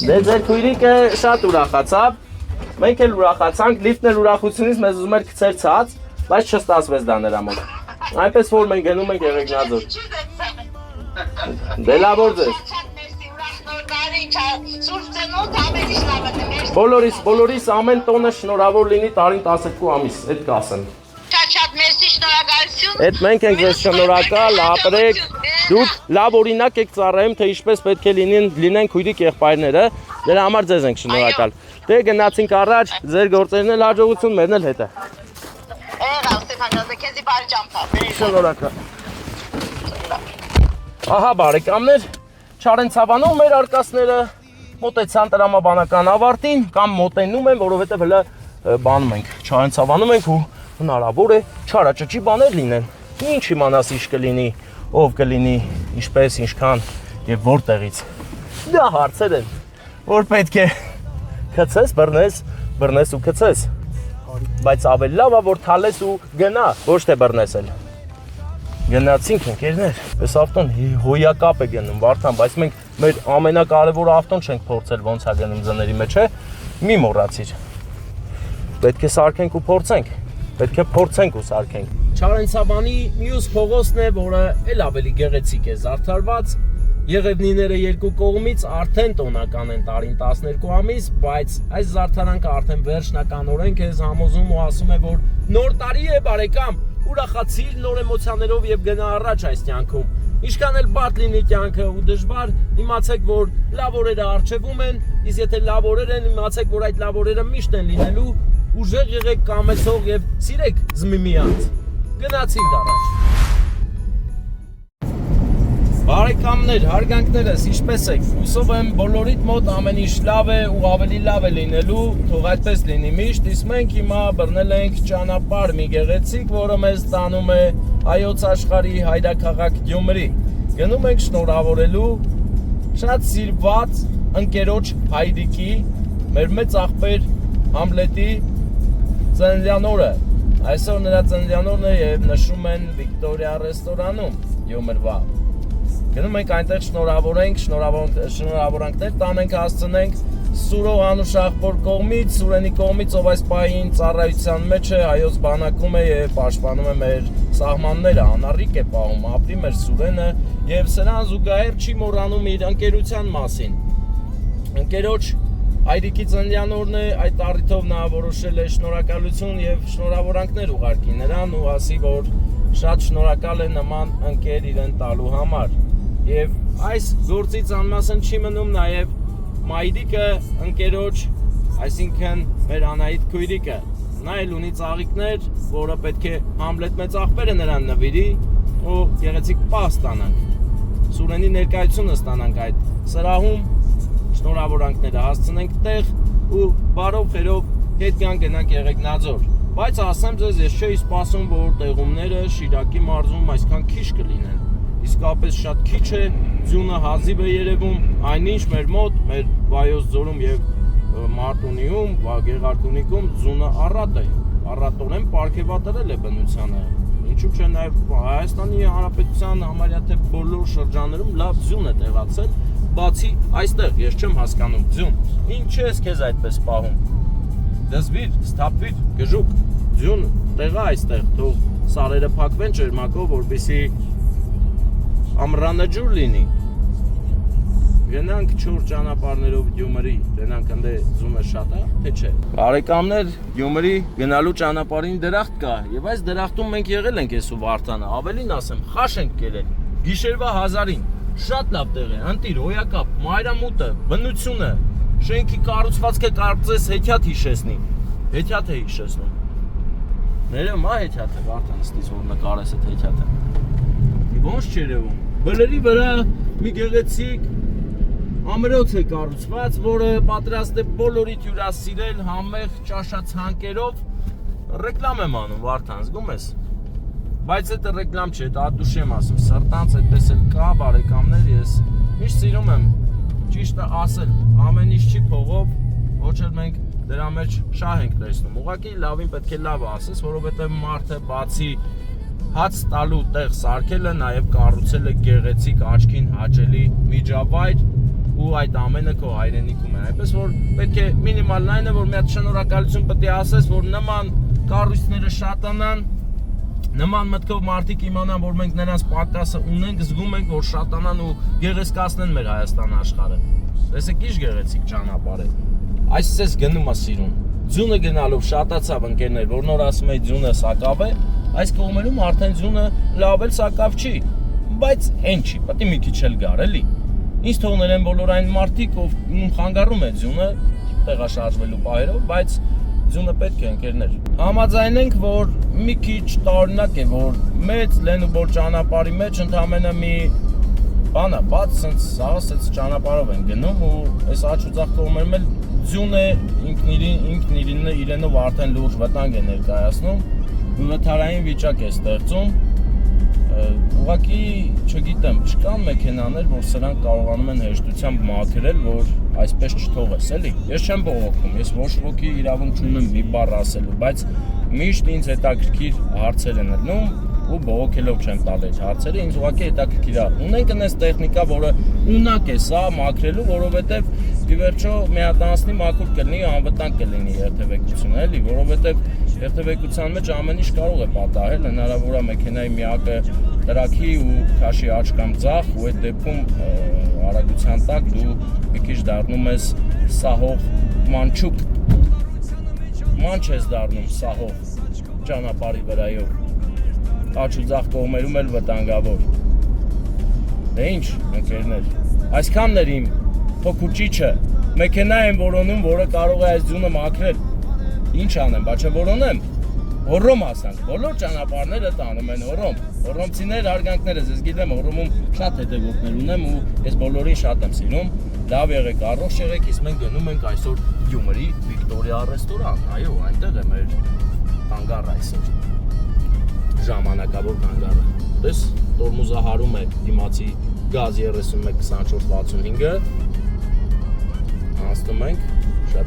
Դե ձեր քույրիկը շատ ուրախացավ։ Մենք էլ ուրախացանք, լիֆտն էլ ուրախությունից մեզ ուզում էր գցեր ցած, բայց չստացվեց դա նրա մոտ։ Այնպես որ մենք գնում ենք Եղեգնաձոր։ Դե լավ որ ձեզ։ Բոլորիս ամեն տոնը շնորհավոր լինի տարին 12 ամիս, այդ կասեմ։ Շատ մերսի, շնորհակալություն։ Այդ մենք ենք ձեզ շնորհակալ, ապրեք։ Դուք լավ օրինակ եք ծառայում, թե ինչպես պետք է լինեն քույրիկ եղբայրները, դրա համար ձեզ ենք շնորհակալ։ Դե գնացինք առաջ, ձեր գործերն էլ հաջողություն, մերն էլ հետը։ Եղավ Ստեփան ջան, քեզի բարի ճամփա։ Շնորհակալ։ Ահա բարեկամներ, չարեն ցավանում մեր արկածները, մոտեցան տրամաբանական ավարտին կամ մոտենում են, որովհետև հələ բանում ենք, չարեն ցավանում ենք ու հնարավոր է չարաճճի բաներ լինեն։ Ինչ իմանաս ինչ կլինի, ով կլինի, ինչպես, ինչքան եւ որտեղից։ Դա հարցեր են, որ պետք է քցես, բռնես ու քցես։ Բայց ավելի լավ է որ թալես ու գնա, ոչ թե բռնես էլ։ Գնացինք ընկերներ, այս ավտոն հոյակապ է գնում Վարդան, բայց մենք մեր ամենակարևոր ավտոն չենք փորձել ոնց է գնում ձների մեջ է, մի մոռացիր։ Պետք է սարքենք ու փորձենք, պետք է փորձենք ու սարքենք։ Չարենցաբանի մյուս փողոցն է, որը էլ ավելի գեղեցիկ է զարդարված, Եղևնիները երկու կողմից արդեն տոնական են տարին 12 ամիս, բայց այս զարդարանքը արդեն վերջնականորեն քեզ համոզում ու ասում է, որ նոր տարի է բարեկամ, ուրախացիր նոր էմոցիաներով եւ գնա առաջ այս կյանքում։ Ինչքան էլ բարդ լինի կյանքը ու դժվար, իմացեք, որ լավ օրերը առջևում են, իսկ եթե լավ օրեր են, իմացեք, որ այդ լավ օրերը միշտ են լինելու, ուժեղ եղեք, կամեցող եւ սիրեք զմիմյանց։ Գնացինք առաջ։ Բարեկամներ, հարգանքներս, ինչպես եք։ Հուսով եմ բոլորիդ մոտ ամեն ինչ լավ է ու ավելի լավ է լինելու, թող այդպես լինի միշտ, իսկ մենք հիմա բռնել ենք ճանապարհ մի գեղեցիկ, որը մեզ տանում է հայոց աշխարհի հայրաքաղաք Գյումրի։ Գնում ենք շնորհավորելու շատ սիրված ընկերոջ Հայրիկի, մեր մեծ աղբեր Համլետի ծննդյան օրը։ Այսօր նրա ծննդյան օրն է եւ նշում են Վիկտորիա ռեստորանում Գյումրվա։ Գնում ենք այնտեղ շնորհավորենք, շնորհավորանքներ տանենք, հասցնենք Սուրո Անուշ աղբոր կողմից, Սուրենի կողմից, ով այս պահին ծառայության մեջ է, հայոց բանակում է եւ պաշտպանում է մեր սահմանները, անառիկ է պահում, ապրի մեր Սուրենը եւ սրան զուգահեռ չի մոռանում իր ընկերության մասին։ Ընկերոջ Հայրիկի ծննդյան օրն է, այդ առիթով նա որոշել է շնորհակալություն եւ շնորհավորանքներ ուղարկի նրան ու ասի, որ շատ շնորհակալ է նման ընկեր իրեն տալու համար։ Եվ այս գործից անմասն չի մնում նաև Մայրիկը ընկերոջ, այսինքն մեր Անահիտ քույրիկը։ Նա էլ ունի ծաղիկներ, որը պետք է Համլետ մեծ աղբերը նրան նվիրի ու գեղեցիկ պահ ստանանք։ Սուրենի ներկայությունը ստանանք այդ սրահում, շնորհավորանքները հասցնենք տեղ ու բարով խերով հետ գնանք Եղեգնաձոր։ Բայց ասեմ ձեզ, ես չէի սպասում, որ տեղումները Շիրակի մարզում այսքան քիչ կլինեն։ Իսկապես շատ քիչ է, ձյունը հազիվ է երևում, այնինչ մեր մոտ, մեր Վայոց ձորում եւ Մարտունիում, Գեղարքունիքում ձյունը առատ է, առատորեն պարգևատրել է բնությանը։ Ինչու՞ չէ նաեւ Հայաստանի Հանրապետության համարյա թե բոլոր շրջաններում լավ ձյուն է տեղացել, բացի այստեղ, ես չեմ հասկանում, ձյուն, ինչ ես քեզ այդպես պահում։ Դզվիր, ստապվիր, գժուկ, ձյուն տեղա այստեղ, թող սարերը փակվեն ջերմակով, որպեսզի ամռանը ջուր լինի։ Գնանք 4 ճանապարհներով Գյումրի, գնանք ընդ ձյունը շատ է, թե չէ։ Բարեկամներ, Գյումրի գնալու ճանապարհին դրախտ կա, եւ այս դրախտում մենք եղել ենք ես ու Վարդանը, ավելին ասեմ, խաշ ենք կերել։ Գիշերվա 1000-ին, շատ լավ տեղ է, ընտիր, հոյակապ, մայրամուտը, բնությունը, շենքի կառուցվածքը կարծես հեքիաթ հիշեցնի։ Հեքիաթ է հիշեցնում։ Ներեմ, ա հեքիաթը, Վարդան ստից որ նկարես այդ հեքիաթը։ Ոնց չերևում։ Բլրի վրա մի գեղեցիկ ամրոց է կառուցված, որը պատրաստ է բոլորիդ հյուրասիրել համեղ ճաշացանկերով։ Ռեկլամ եմ անում, Վարդան, զգում ես։ Բայց դա ռեկլամ չէ, դա դուշ եմ ասում, սրտանց այդպես էլ կա, բարեկամներ, ես միշտ սիրում եմ ճիշտը ասել, ամեն ինչ չի փողով, ոչ էլ մենք դրա մեջ շահ ենք տեսնում։ Ուղղակի լավին պետք է լավ ասես, որովհետև մարդը բացի հաց տալու տեղ սարքելը նաև կառուցել է գեղեցիկ աչքին հաճելի միջավայր ու այդ ամենը քո հայրենիքում է։ Այնպես որ պետք է մինիմալն այն է, որ մի հատ շնորհակալություն պետք է ասես, որ նման կառույցները շատանան, նման մտքով մարդիկ իմանան, որ մենք նրանց պակասը ունենք, զգում ենք, որ շատանան ու գեղեցկացնեն մեր Հայաստան աշխարհը։ Տեսեք ինչ գեղեցիկ ճանապարհ է։ Այսպես գնում է սիրուն։ Ձյունը գնալով շատացավ ընկերներ, որ նոր ասում էի ձյունը սակավ է, այս կողմերում արդեն ձյունը լավ էլ սակավ չի, բայց այն չի, պետք է մի քիչ էլ գար, էլի։ Ինձ թողնել են բոլոր այն մարդիկ, ով խանգարում է ձյունը տեղաշարժվելու պահերով, բայց ձյունը պետք է ընկերներ։ Համաձայնենք, որ մի քիչ տարօրինակ է, որ մեծ լենուբոր ճանապարհի մեջ ընդամենը մի բանա, բաց սենց ճանապարհով են գնում ու այս աջ ու ձախ կողմերում էլ ձյուն է ինքն իրենով արդեն լուրջ վտանգ է ներկայացնում, վթարային վիճակ է ստեղծում, ուղղակի չգիտեմ, չկան մեքենաներ, որ սրանք կարողանում են հեշտությամբ մաքրել, որ այսպես չթողես, էլի։ Ես չեմ բողոքում, ես ոչ ոքի իրավունք չունեմ մի բառ ասելու, բայց միշտ ինձ հետաքրքիր հարցեր են ելնում ու բողոքելով չեմ տալ այդ հարցերը, ինձ ուղղակի հետաքրքիր է։ Ունենք այնպես տեխնիկա, որը ունակ է սա մաքրելու, որովհետև ի վերջո միատանցնի մաքուր կլինի, անվտանգ կլինի երթևեկությունը, էլի, որովհետև Երթևեկության մեջ ամեն ինչ կարող է պատահել, հնարավոր է մեքենայի միակը տրաքի ու քաշի աջ կամ ձախ, ու այդ դեպքում արագության տակ դու մի քիչ դառնում ես սահող մանչուկ, մանչ ես դառնում սահող ճանապարհի վրայով, աջ ու ձախ կողմերում էլ վտանգավոր։ Դե ինչ, ընկերներ, այսքանն էր իմ փոքր ճիչը, մեքենա եմ որոնում, որը կարող է այս ձյունը մաքրել։ Ինչ անեմ, բա չէ որոնեմ, հոռոմ ասանք, բոլոր ճանապարհները տանում են հոռոմ, հոռոմցիներ հարգանքներս, ես գիտեմ հոռոմում շատ հետևորդներ ունեմ ու ես բոլորին շատ եմ սիրում, լավ եղեք, առողջ եղեք, իսկ մենք գնում ենք այսօր Գյումրի Վիկտորիա ռեստորան, այո, այնտեղ է մեր կանգառը այսօր, ժամանակավոր կանգառը, դες տորմուզը հարում է դիմացի գազ 31-24-65-ը, անցնում ենք, շատ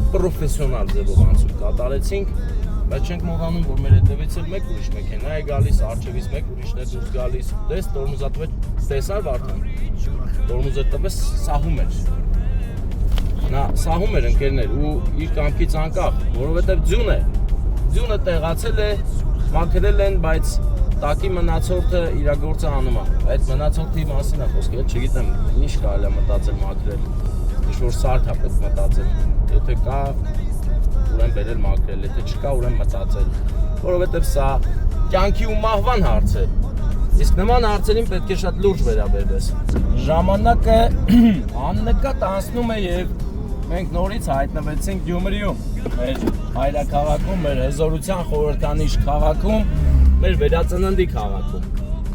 պրոֆեսիոնալ ձևով անցում կատարեցինք, բայց չենք մոռանում, որ մեր հետևից էլ մեկ ուրիշ մեքենա է գալիս, առջևից մեկ ուրիշն է դուրս գալիս, դες տորմուզը տվեց, տեսար Վարդան, տորմուզը տվեց սահում էր, նա սահում էր ընկերներ ու իր կամքից անկախ, որովհետև ձյունը տեղացել է, մաքրել են, բայց տակի մնացորդը իր գործը անում է, այդ մնացորդի մասին է խոսքը, չգիտեմ, ինչ կարելի է մտածել մաքրել, ինչ-որ սարք է պետք մտածել, եթե կա, ուրեմն բերել մաքրել, եթե չկա, ուրեմն մտածել, որովհետև սա կյանքի ու մահվան հարց է, իսկ նման հարցերին պետք է շատ լուրջ վերաբերվես։ Ժամանակը աննկատ անցնում է եւ մենք նորից հայտնվեցինք Գյումրիում, մեր հայրաքաղաքում, մեր հզորության խորհրդանիշ քաղաքում, մեր վերածննդի քաղաքում։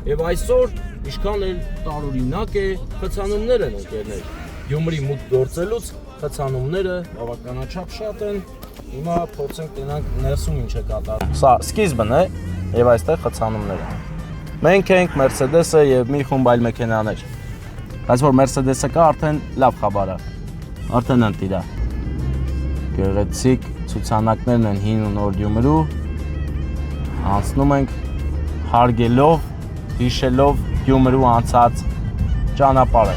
Եվ այսօր ինչքան էլ տարօրինակ է, խցանումներ են ընկերներ։ Գյումրի մուտք գործելուց խցանումները բավականաչափ շատ են։ Հիմա փորձենք տենանք ներսում ինչ է կատարվում։ Սա սկիզբն է եւ այստեղ խցանումները։ Մենք ենք Mercedes-ը եւ մի խումբ այլ մեքենաներ։ Բայց որ Mercedes-ը կա, արդեն լավ խաբար է։ Արդեն ընտիր է։ Գեղեցիկ ցուցանակներն են հին ու նոր Գյումրու։ Անցնում ենք հարգելով, հիշելով Գյումրու անցած ճանապարհը։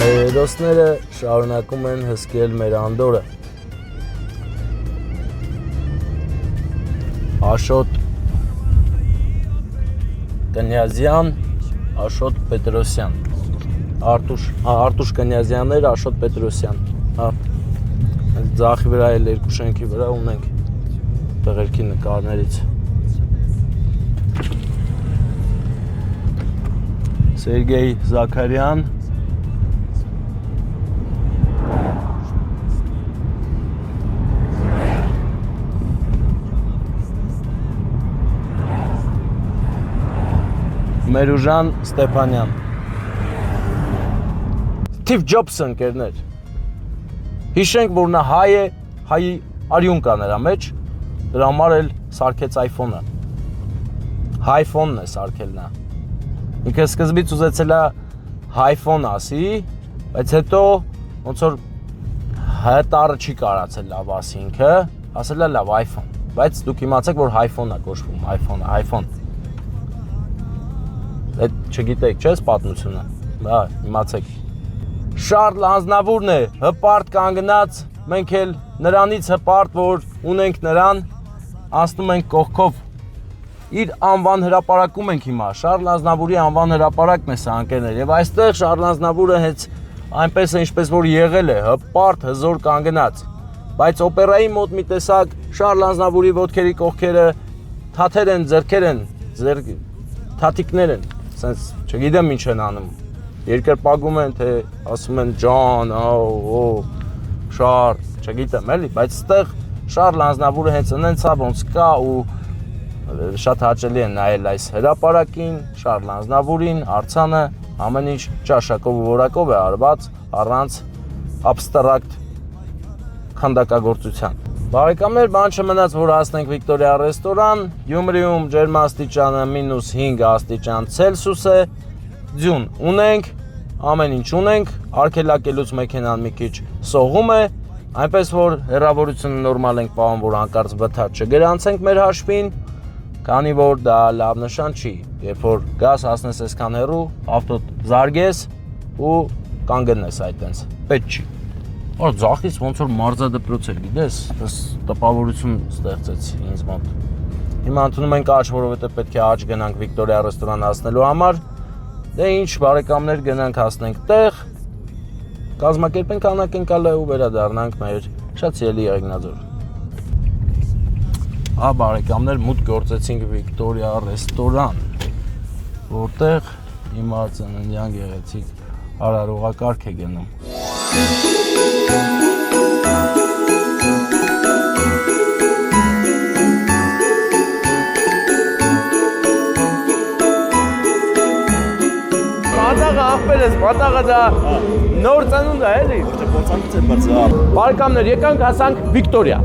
Հերոսները շարունակում են հսկել մեր անդորը։ Աշոտ Կնյազյան, Աշոտ Պետրոսյան, Արտուշ Կնյազյաններ, Աշոտ Պետրոսյան, ձախի վրա էլ երկու շենքի վրա ունենք տղերքի նկարներից։ Սերգեյ Զաքարյան, Մերուժան Ստեփանյան, Սթիվ Ջոբսը ընկերներ, հիշենք, որ նա հայ է, հայի արյուն կա նրա մեջ, դրա համար էլ սարքեց iPhone-ը, iPhone-ն է սարքել նա, ինքը սկզբից ուզեցել է iPhone ասի, բայց հետո ոնց որ հայտարը չի կարացել լավ ասի ինքը, ասել է լավ iPhone, բայց դուք իմացեք, որ iPhone-ը կոչվում, iPhone, այդ չգիտեք, չես պատմությունը, բա, իմացեք։ Շարլ Անձնավուրն է, հպարտ կանգնած, մենք էլ նրանից հպարտ, որ ունենք նրան, անցնում ենք կողքով, իր անվան հրապարակում ենք հիմա, Շարլ Անձնավուրի անվան հրապարակն է սա ընկերներ, և այստեղ Շարլ Անձնավուրը հենց այնպես է, ինչպես որ եղել է, հպարտ, հզոր կանգնած, բայց օպերայի մոտ մի տեսակ Շարլ Անձնավուրի ոտքերի կողքերը թաթեր են, ձեռքեր են, թաթիկներ են, սենց չգիտեմ ինչ են անում, երկրպագում են, թե ասում են ջան, Շարլ, չգիտեմ էլի, բայց ստեղ Շարլ Անձնավուրը հենց ընենց է, ոնց կա ու շատ հաճելի է նայել այս հրապարակին, Շարլ Անձնավուրին, արձանը, ամեն ինչ ճաշակով ու որակով է արված, առանց abstract քանդակագործության։ Բարեկամներ, բան չմնաց, որ հասնենք Վիկտորիա ռեստորան, Գյումրիում ջերմաստիճանը -5 աստիճան Ցելսիուս է, ձյուն ունենք, ամեն ինչ ունենք, արգելակելուց մեքենան մի քիչ սողում է, այնպես որ հեռավորությունը նորմալ ենք պահում, որ հանկարծ վթար չգրանցենք մեր հաշվին, քանի որ դա լավ նշան չի, երբ որ գաս հասնես այսքան հեռու, ավտոդ զարգես ու կանգնես այդտենց։ Պետք չի։ Որ ձախից ոնց որ մարզադպրոց էր, գիտես, դες տպավորություն ստեղծեցի ինձ մոտ։ Հիմա ընդունում ենք աճ, որովհետև պետք է աճ գնանք Վիկտորիա ռեստորան հասնելու համար։ Դե ինչ, բարեկամներ, գնանք հասնենք տեղ, կազմակերպենք անակնկալը ու վերադառնանք մեր շատ սիրելի Եղեգնաձոր։ Բարեկամներ, մուտք գործեցինք Վիկտորիա ռեստորան, որտեղ հիմա ծննդյան գեղեցիկ արարողակարգ է գնում։ Մատաղը աղբերես, մատաղը դա նոր ծնունդ է, էլի։ Փորձանքից է բարձր։ Բարեկամներ, եկանք հասանք Վիկտորիա։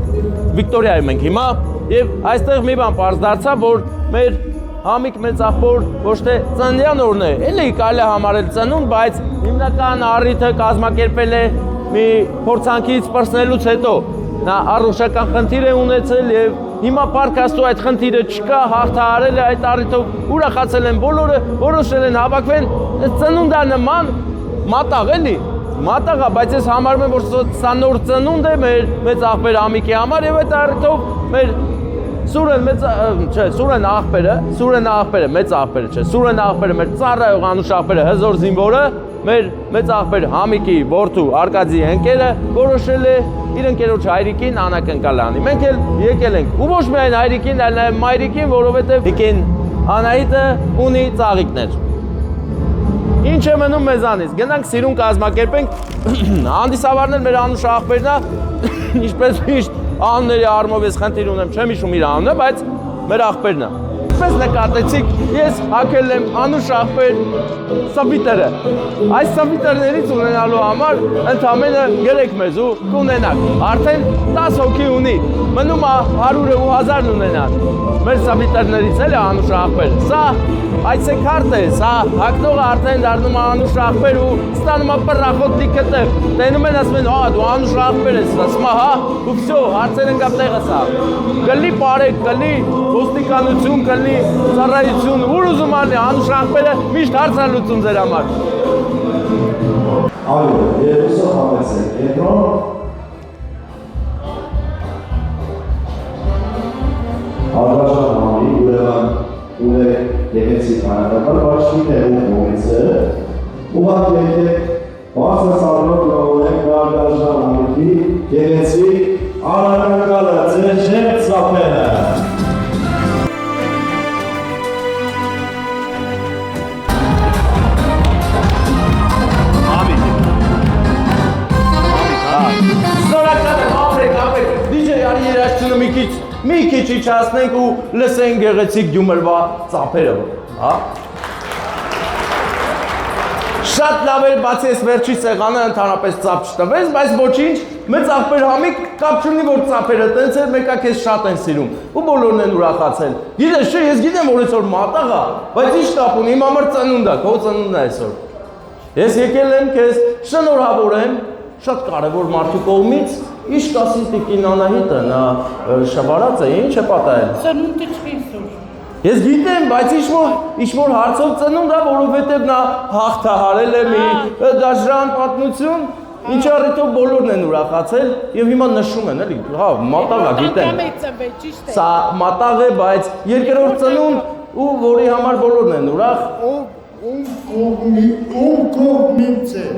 Վիկտորիայի մենք հիմա եւ այստեղ մի բան պարզ դարձավ, որ մեր Համիկ մեծ աղբոր ոչ թե ծննդյան օրն է, էլի կարելի է համարել ծնունդ, բայց հիմնական առիթը կազմակերպել է մի փորձանքից պրծնելուց հետո։ Նա առողջական խնդիր է ունեցել եւ հիմա Փառք Աստծո այդ խնդիրը չկա, հաղթահարել է այդ առիթով, ուրախացել են բոլորը, որոշել են հավաքվեն ծնունդանման մատաղ էլի։ Մատաղ է, բայց ես համարում եմ, որ սա նոր ծնունդ է մեր մեծ աղբեր Համիկի համար եւ այդ առիթով մեր Սուրեն աղբերը, մեծ աղբերը չէ, Սուրեն աղբերը, մեր ծառայող անուշ աղբերը, հզոր զինվորը, մեր մեծ աղբեր Համիկի որդու Արկադի ընկերը որոշել է իր ընկերոջ հայրիկին անակնկալ անի։ Մենք էլ եկել ենք, ու ոչ միայն հայրիկին, այլ նաև մայրիկին, որովհետև Տիկին Անահիտը ունի ծաղիկներ։ Ինչ է մնում մեզանից, գնանք սիրուն կազմակերպենք, հանդիսավարներ մեր անուշ աղբերն է, ինչպես միշտ անունների առումով ես խնդիր ունեմ, չեմ հիշում իր անունը, բայց մեր աղբերն է։ Ինչպես նկատեցիք, ես հագել եմ անուշ աղբեր սվիտերը։ Այս սվիտերներից ունենալու համար ընդամենը 3 մեզ ու կունենաք։ Արդեն 10 հոգի ունի, մնում է 100-ը ու 1000-ն ունենան։ Մեր սվիտերներից էլ է անուշ աղբեր։ Սա այցեքարտ է, սա հագնողը արդեն դառնում է անուշ աղբեր ու ստանում է պռախոտ լիքը տեղ։ Տենում են ասում են, դու անուշ աղբեր ես, ասում է, հա, ու վсё, հարցեր ընկավ տեղը սա։ Կլի բարեք, կլի ոստիկանություն, կլի ծառայություն, ուր ուզում ալի, անուշ աղբերը միշտ հարց է լուծում ձեր համար։ Այո, Երուսը համեց է, կենտրոն Արգաշան համի, ուրևան ունեք գեղեցիկ հանրակալ բաշխին է ու կողիցը, ուղակ եկեք բարձր սարնոտ լողորեք Արգաշան համիքի գեղեցիկ հանրակալը ձեր շեմ ծապերը։ Մի քիչ իջացնենք ու լսենք գեղեցիկ Գյումրվա ծափերը, հա։ Շատ լավ էր, բացի այս վերջի սեղանը ընդհանրապես ծափ չտվեց, բայց ոչինչ, մեծ աղբեր Համիկ կապ չունի, որ ծափերը տենց էր, մեկը քեզ շատ են սիրում ու բոլորն են ուրախացել։ Գիտես, չէ, ես գիտեմ, որ այսօր մատաղ է, բայց ինչ կապ ունի, իմ համար ծնունդ է, քո ծնունդն է այսօր։ Ես եկել եմ քեզ շնորհավորեմ շատ կարևոր մարդու կողմից, ինչ կասի Տիկին Անահիտը, նա շվարած է, ինչ է պատահել։ Ծնունդը չի սուր։ Ես գիտեմ, բայց ինչ-որ հարցով ծնունդ է, որովհետև նա հաղթահարել է մի դաժան պատմություն, ինչ առիթով բոլորն են ուրախացել եւ հիմա նշում են, էլի, հա, մատաղ է, գիտեմ։ Սա մատաղ է, բայց երկրորդ ծնունդ ու որի համար բոլորն են ուրախ։ Ում կողմից է։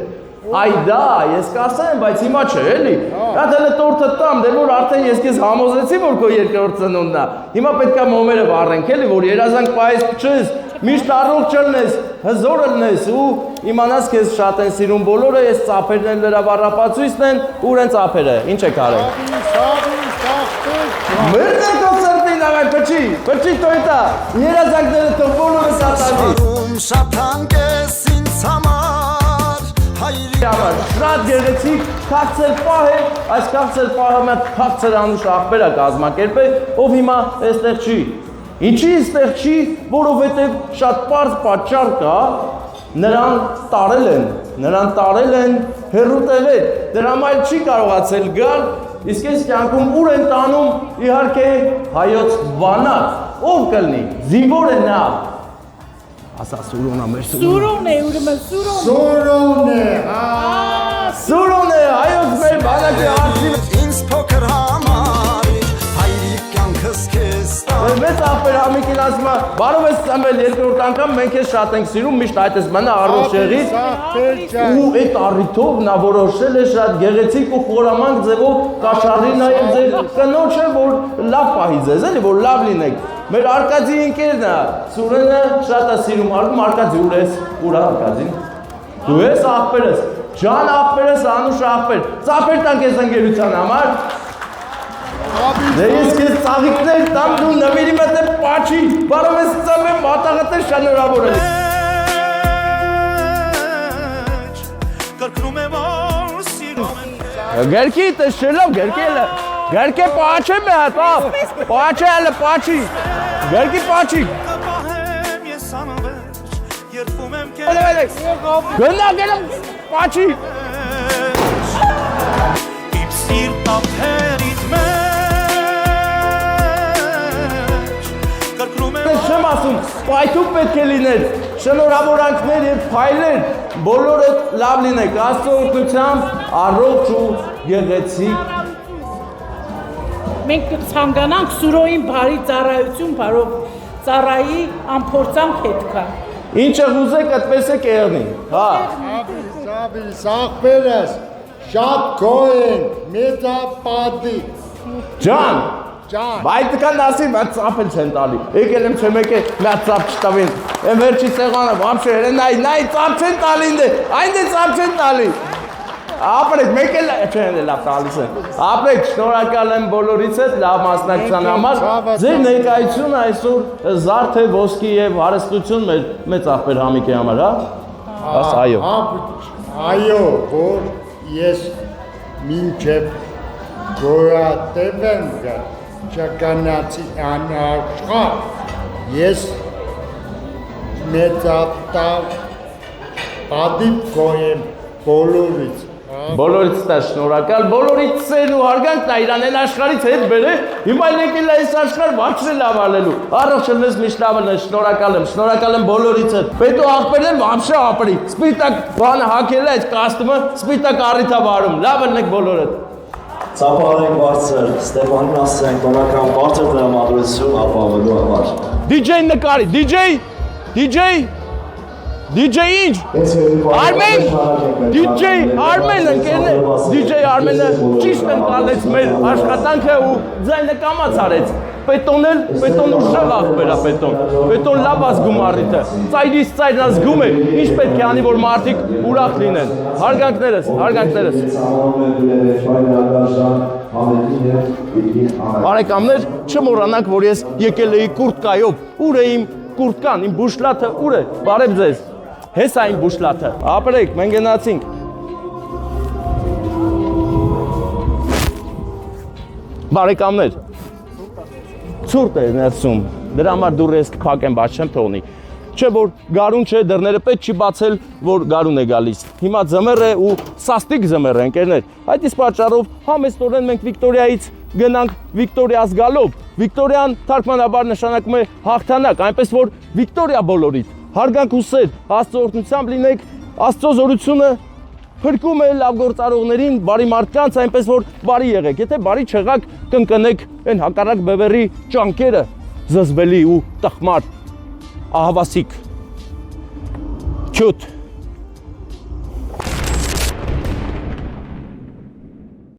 Այդա, ես կասեմ, բայց հիմա չէ, էլի։ Դա դե տորտը տամ, դե որ արդեն ես քեզ համոզեցի, որ քո երկրորդ ծնունդն է։ Հիմա պետքա մոմերը վառենք, էլի, որ երազանք պայես փչես, միշտ առողջ լնես, հզոր լնես ու իմանաս քեզ շատ են սիրում բոլորը, ես ծափերն են լրավառապացույցն են, ուր են ծափերը, ինչ եք արել։ Մերն են կոնցերտին ավայ, պչի տոյտա, երազանքները թող բոլորը սատանի։ Շապանք ես ինձ համար Շատ գեղեցիկ, քաղցր պահ է, այս քաղցր պահը մեր քաղցր անուշ աղբեր է կազմակերպել, ով հիմա այստեղ չի։ Ինչի այստեղ չի, որովհետև շատ պարզ պատճառ կա, նրան տարել են հեռու տեղեր, դրա համար չի կարողացել գալ, իսկ այս կյանքում ուր են տանում իհարկե հայոց վանակ, ով կլինի, զինվոր է նա, ասա Սուրոնա մեր Սուրոն է, ուրեմն Սուրոն։ Սորոն է, Սուրոն է, հայոց մեր բանակի արծիվ։ ինձ փոքր համարիր հայրիկ կյանքս քեզ տա Մեծ աղբեր Համիկին ասում է, բարով ես ծնվել երկրորդ անգամ մենք ես շատ ենք սիրում, միշտ այդ ես մնա առողջեղից։ Ու այդ առիթով նա որոշել է շատ գեղեցիկ ու խորամանկ ձևով կաշառի նաև ձեր կնոջը, որ լավ պահի ձեզ, էլի, որ լավ լինեք։ Մեր Արկադի ընկերն է, Սուրենը շատ է սիրում, արգում Արկադի ուր ես, ուր է Արկադին։ Դու ես աղբերս, Ջան աղբերս, Անուշ աղբեր, ծափեր տանք ես ընկերության համար։ Դե ես քեզ ծաղիկներ տամ դու նվիրի մտե պաչի, բարով ես ծնվեմ մատաղատեր շնորհավոր եմ։ կրկնում եմ որ սիրում եմ Գերքի տշելով, գերքելը, գերքի պաչը մի հատ, պաչը հələ պաչի, գերքի պաչի։ կպահեմ ես անվերջ երբում եմ քեզ Գնա գնամ պաչի։ իմ սիրտը թերիդ մեջ կրկնում եմ Չեմ ասում, պայթուկ պետք է լիներ, շնորհավորանքներ եւ փայլեր, բոլորը լավ լինեք, Աստծո օգնությամբ առողջ ու գեղեցիկ։ Մենք կցանկանանք Սուրոյին բարի ծառայություն, բարով ծառայի ամփորձանք հետքա։ Ինչը հուզեք, այդպես է կեղնի, հա։ Սաբիս աղբերս, շատ գոհ ենք, մեծապատի, Ջան, ջան, բայց կան ասի, բայց ծափ էլ չեն տալի։ Եկել եմ չեմ եկել, նա ծափ չտավին։ Եմ վերջի սեղանը, вообще նայ, ծափ չեն տալի ինձ, այն դե ծափ չեն տալի։ Ապրեք, մեկ էլ չեն լավ տալիս են։ Ապրեք, շնորհակալ եմ բոլորից հետ լավ մասնակցության համար։ Ձեր ներկայությունը այսօր զարդ է ոսկի եւ հարստություն մեր մեծ աղբեր Համիկի համար, հա։ Աս այո։ այո, որ ես մինչև գոյատև եմ գա, չկանացի անաշխար, ես մեծատար պատիվ գոհ եմ բոլորից, Բոլորից տա շնորհակալ, բոլորից սեն ու հարգանք նա իրան են աշխարից հետ բեր է, հիմա եկել է այս աշխար վաչրը լավ ալելու, առողջ ըլնես միշտ լավ ըլնես, շնորհակալ եմ բոլորից հետ, պետո աղբերն վամշը ապրի, սպիտակ բանը հակել է այդ կաստումը, սպիտակ առիթա բարում, լավ ըլնեք բոլորդ։ Ծափարենք բարձր, Ստեփանին ասենք տոնական բարձր դրամատրություն ապավելու համար։ DJ նկարի, DJ ինչ, Արմեն, DJ Արմեն ընկերն է, DJ Արմենը ճիշտ ընկալեց մեր աշխատանքը ու ձայնը կամաց արեց, պետոն ուժեղ աղբերա պետոն լավ ազգում առիթը, ծայրից ծայրն ազգում է, ինչ պետք է անի, որ մարդիկ ուրախ լինեն, հարգանքներս։ Բարեկամներ, չմոռանաք, որ ես եկել էի կուրտկայով, ուր է իմ կուրտկան, իմ բուշլաթը, ուր է, բարև ձեզ, հես այն բուշլաթը, ապրեք, մենք գնացինք։ Բարեկամներ, ցուրտ է ներսում, դրա համար դուրս կփակեմ, բայց չեմ թողնի։ Չէ որ գարուն չէ, դռները պետք չի բացել, որ գարուն է գալիս։ Հիմա ձմեռ է ու սաստիկ ձմեռ է, ընկերներ։ Այդ իսկ պատճառով համեստորեն մենք Վիկտորիայից գնանք Վիկտորիաս գալով։ Վիկտորիան թարգմանաբար նշանակում է հաղթանակ, այնպես որ Վիկտորիա բոլորիդ։ Հարգանք ու սեր, Աստծո օրհնությամբ լինեք, Աստծո զորությունը փրկում է լավ գործարողներին, բարի մարդկանց, այնպես որ բարի եղեք։ Եթե բարի չեղաք, կընկնեք այն հակառակ բևեռի ճանկերը, զզվելի ու տխմար, ահավասիկ, քյութ